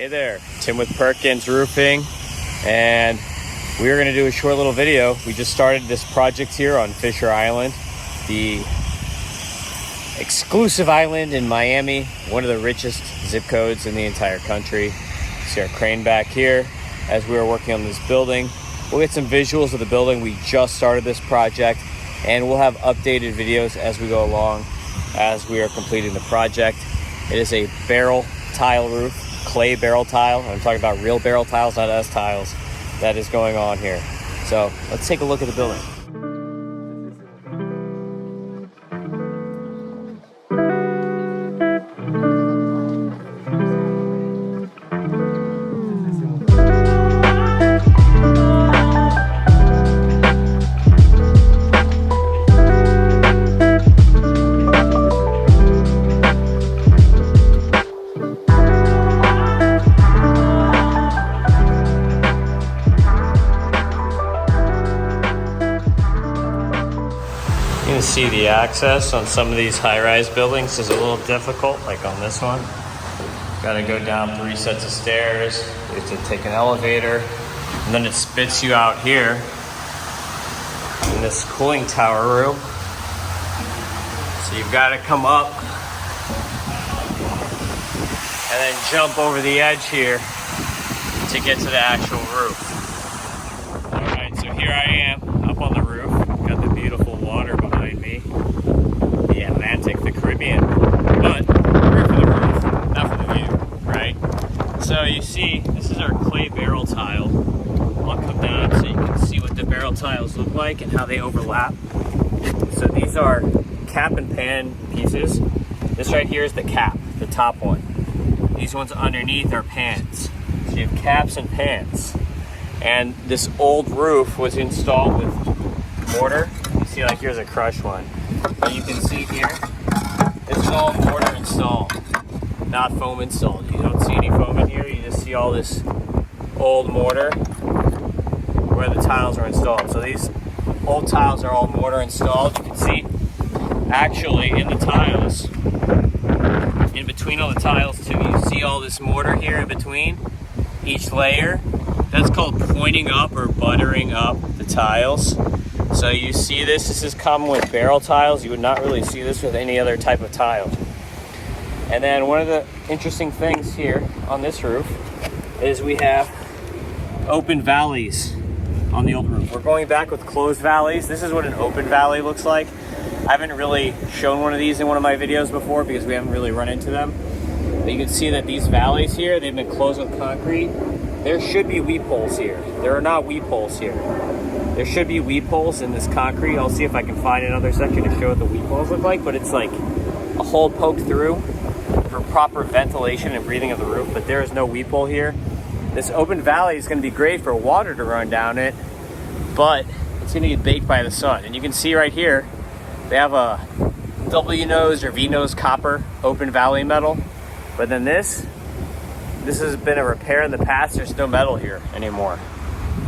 Hey there, Tim with Perkins Roofing, and we're going to do a short little video. We just started this project here on Fisher Island, the exclusive island in Miami, one of the richest zip codes in the entire country. See our crane back here as we are working on this building. We'll get some visuals of the building. We just started this project, and we'll have updated videos as we go along as we are completing the project. It is a barrel tile roof, clay barrel tile. I'm talking about real barrel tiles, not S tiles, that is going on here. So let's take a look at the building. You can see the access on some of these high-rise buildings is a little difficult, like on this one. Got to go down 3 sets of stairs. You have to take an elevator, and then it spits you out here in this cooling tower room. So you've got to come up and then jump over the edge here to get to the actual roof. All right, so here I am up on the roof. Got the beautiful water behind me, the Atlantic, the Caribbean, but we're for the roof, not for the view, right? So you see, this is our clay barrel tile. I'll come down so you can see what the barrel tiles look like and how they overlap. So these are cap and pan pieces. This right here is the cap, the top one. These ones underneath are pans. So you have caps and pans. And this old roof was installed with mortar. You see, like, here's a crushed one. But you can see here, this is all mortar installed, not foam installed. You don't see any foam in here. You just see all this old mortar where the tiles are installed. So these old tiles are all mortar installed. You can see actually in the tiles, in between all the tiles too, you see all this mortar here in between each layer. That's called pointing up or buttering up the tiles. So you see this is common with barrel tiles. You would not really see this with any other type of tile. And then one of the interesting things here on this roof is we have open valleys on the old roof. We're going back with closed valleys. This is what an open valley looks like. I haven't really shown one of these in one of my videos before because we haven't really run into them. But you can see that these valleys here, they've been closed with concrete. There should be weep holes here. There are not weep holes here. There should be weep holes in this concrete. I'll see if I can find another section to show what the weep holes look like, but it's like a hole poked through for proper ventilation and breathing of the roof, but there is no weep hole here. This open valley is gonna be great for water to run down it, but it's gonna get baked by the sun. And you can see right here, they have a W-nose or V-nose copper open valley metal, but then this has been a repair in the past. There's no metal here anymore.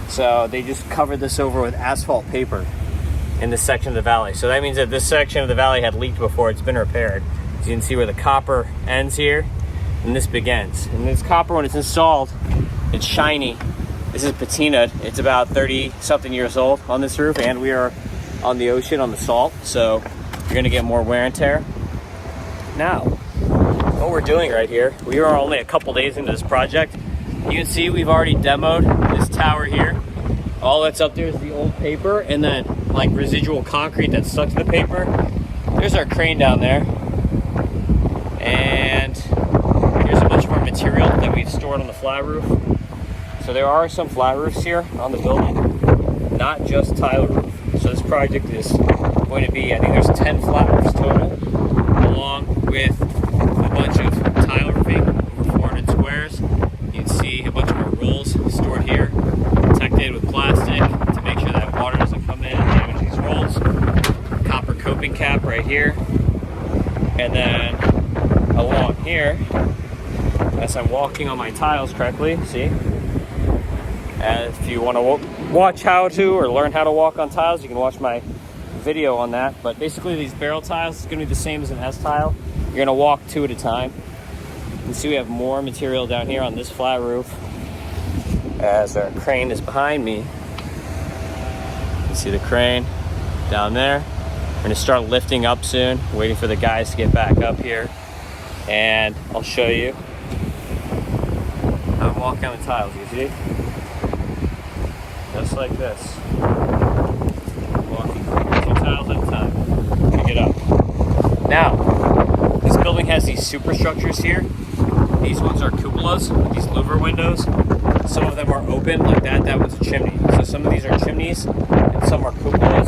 So they just covered this over with asphalt paper in this section of the valley. So that means that this section of the valley had leaked before. It's been repaired. So you can see where the copper ends here and this begins. And this copper, when it's installed, it's shiny. This is patinaed. It's about 30-something years old on this roof, and we are on the ocean, on the salt. So you're gonna get more wear and tear. Now, what we're doing right here, we are only a couple days into this project. You can see we've already demoed this tower here. All that's up there is the old paper and then like residual concrete that's stuck to the paper. There's our crane down there. And here's a bunch of our material that we've stored on the flat roof. So there are some flat roofs here on the building, not just tile roof. So this project is going to be, I think there's 10 flat roofs total, along with a bunch of tile roofing, over 400 squares. You can see a bunch of our rolls stored here, protected with plastic to make sure that water doesn't come in and damage these rolls. Copper coping cap right here. And then along here, as I'm walking on my tiles correctly, see? And if you want to watch how to or learn how to walk on tiles, you can watch my video on that. But basically these barrel tiles is going to be the same as an S tile. You're going to walk 2 at a time. You can see we have more material down here on this flat roof as our crane is behind me. You can see the crane down there. We're gonna start lifting up soon, waiting for the guys to get back up here. And I'll show you. I'm walking on the tiles, you see? Just like this. Walking 2 tiles at a time. Pick it up. Now, this building has these superstructures here. These ones are cupolas with these louver windows. Some of them are open like that. That one's a chimney. So some of these are chimneys and some are cupolas.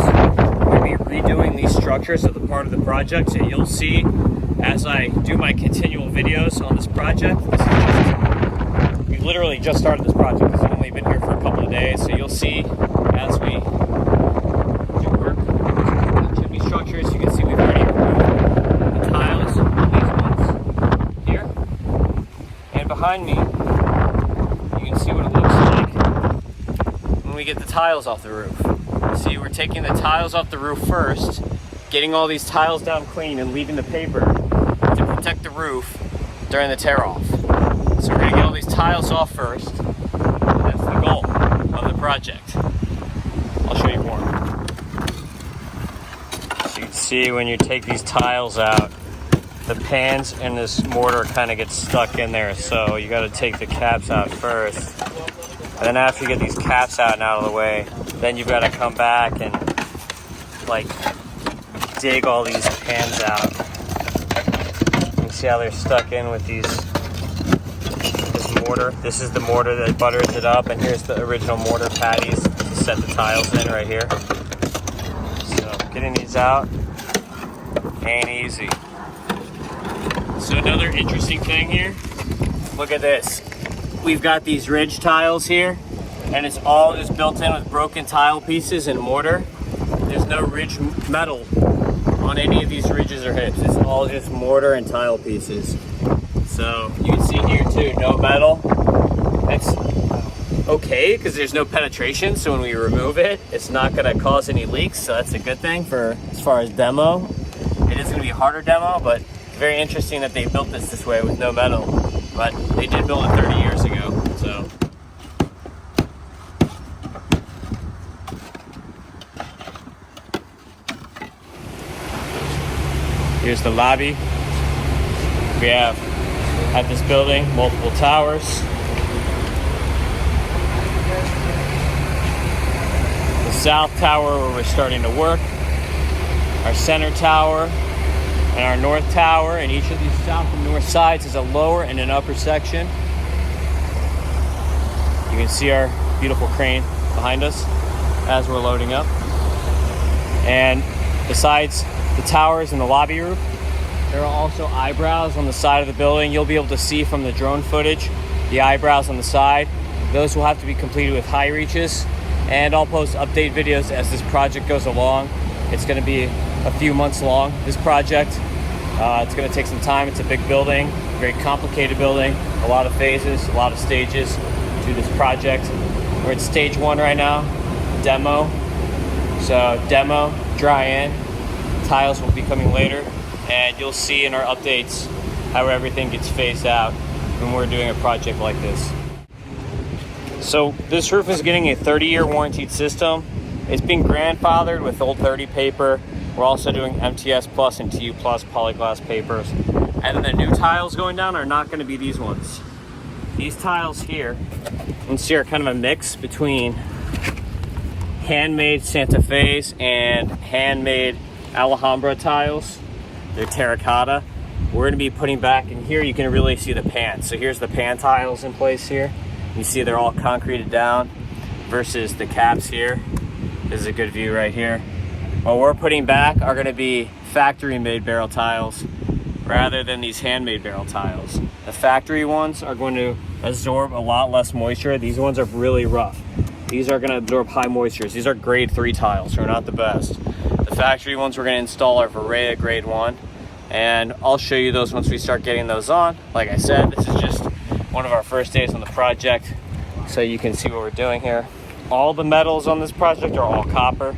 We're going to be redoing these structures as a part of the project. So you'll see as I do my continual videos on this project. We literally just started this project. It's only been here for a couple of days. So you'll see as we do work on the chimney structures. You can see we've already removed the tiles on these ones here. And behind me, you can see what it looks like when we get the tiles off the roof. See, we're taking the tiles off the roof first, getting all these tiles down clean and leaving the paper to protect the roof during the tear off. So we're gonna get all these tiles off first. That's the goal of the project. I'll show you more. So you can see when you take these tiles out, the pans and this mortar kind of get stuck in there. So you gotta take the caps out first. And then after you get these caps out and out of the way, then you've gotta come back and like dig all these pans out. You can see how they're stuck in with this mortar. This is the mortar that butters it up, and here's the original mortar patties to set the tiles in right here. So getting these out ain't easy. So another interesting thing here, look at this. We've got these ridge tiles here, and it's all just built in with broken tile pieces and mortar. There's no ridge metal on any of these ridges or hips. It's all just mortar and tile pieces. So you can see here too, no metal. That's okay because there's no penetration. So when we remove it, it's not gonna cause any leaks. So that's a good thing for as far as demo. It is gonna be a harder demo, but it's very interesting that they built this way with no metal. But they did build it 30 years ago, so. Here's the lobby. We have at this building multiple towers. The south tower where we're starting to work, our center tower, and our north tower, and each of these south and north sides is a lower and an upper section. You can see our beautiful crane behind us as we're loading up. And besides the towers and the lobby roof, there are also eyebrows on the side of the building. You'll be able to see from the drone footage the eyebrows on the side. Those will have to be completed with high reaches, and I'll post update videos as this project goes along. It's going to be a few months long, this project. It's going to take some time. It's a big building, very complicated building, a lot of phases, a lot of stages to this project. We're at stage 1 right now, demo. So demo, dry in, tiles will be coming later, and you'll see in our updates how everything gets phased out when we're doing a project like this. So this roof is getting a 30-year warranted system. It's being grandfathered with old 30 paper. We're also doing MTS Plus and TU Plus polyglass papers. And then the new tiles going down are not going to be these ones. These tiles here, you can see, are kind of a mix between handmade Santa Fe's and handmade Alhambra tiles. They're terracotta. We're going to be putting back in here. You can really see the pan. So here's the pan tiles in place here. You see they're all concreted down versus the caps here. This is a good view right here. What we're putting back are going to be factory-made barrel tiles rather than these handmade barrel tiles. The factory ones are going to absorb a lot less moisture. These ones are really rough. These are going to absorb high moistures. These are grade 3 tiles, so they're not the best. The factory ones we're going to install are Varea grade 1, and I'll show you those once we start getting those on. Like I said, this is just one of our first days on the project, so you can see what we're doing here. All the metals on this project are all copper.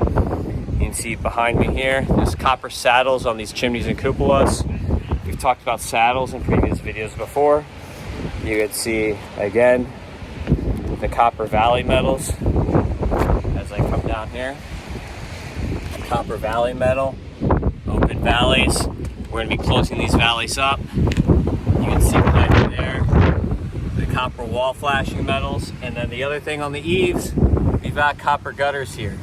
You can see behind me here, there's copper saddles on these chimneys and cupolas. We've talked about saddles in previous videos before. You could see, again, the Copper Valley metals as I come down here. Copper Valley metal, open valleys. We're going to be closing these valleys up. You can see right there the copper wall flashing metals. And then the other thing on the eaves, we've got copper gutters here.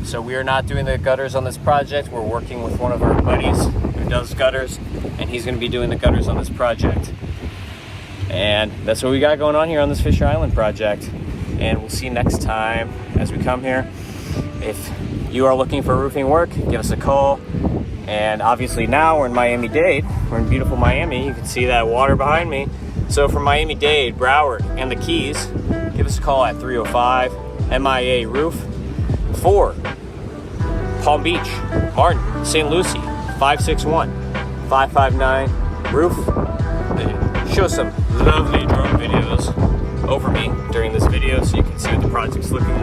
So we are not doing the gutters on this project. We're working with one of our buddies who does gutters, and he's going to be doing the gutters on this project. And that's what we got going on here on this Fisher Island project. And we'll see you next time as we come here. If you are looking for roofing work, give us a call. And obviously now we're in Miami-Dade. We're in beautiful Miami. You can see that water behind me. So from Miami-Dade, Broward, and the Keys, give us a call at 305 MIA Roof. For Palm Beach, Martin, St. Lucie, 561-559 Roof. Show some lovely drone videos over me during this video so you can see what the project's looking